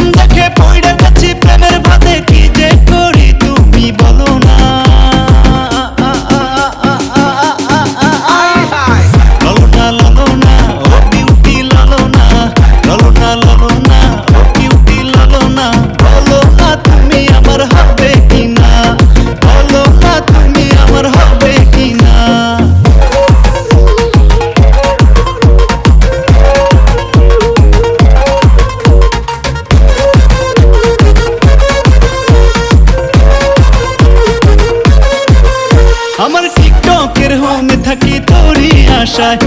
প্রথম দেখে পড়ে গেছি প্রেমের ফাঁদে, কি যে করি তুমি বলো না। ললনা ললনা ও বিউটি ললনা, ললনা ললনা ও বিউটি ললনা, বলো না তুমি আমার হবে কিনা, বলো না তুমি আমার হবে কিনা। আমার টিকটকের হোমে থাকি তোরই আশায়,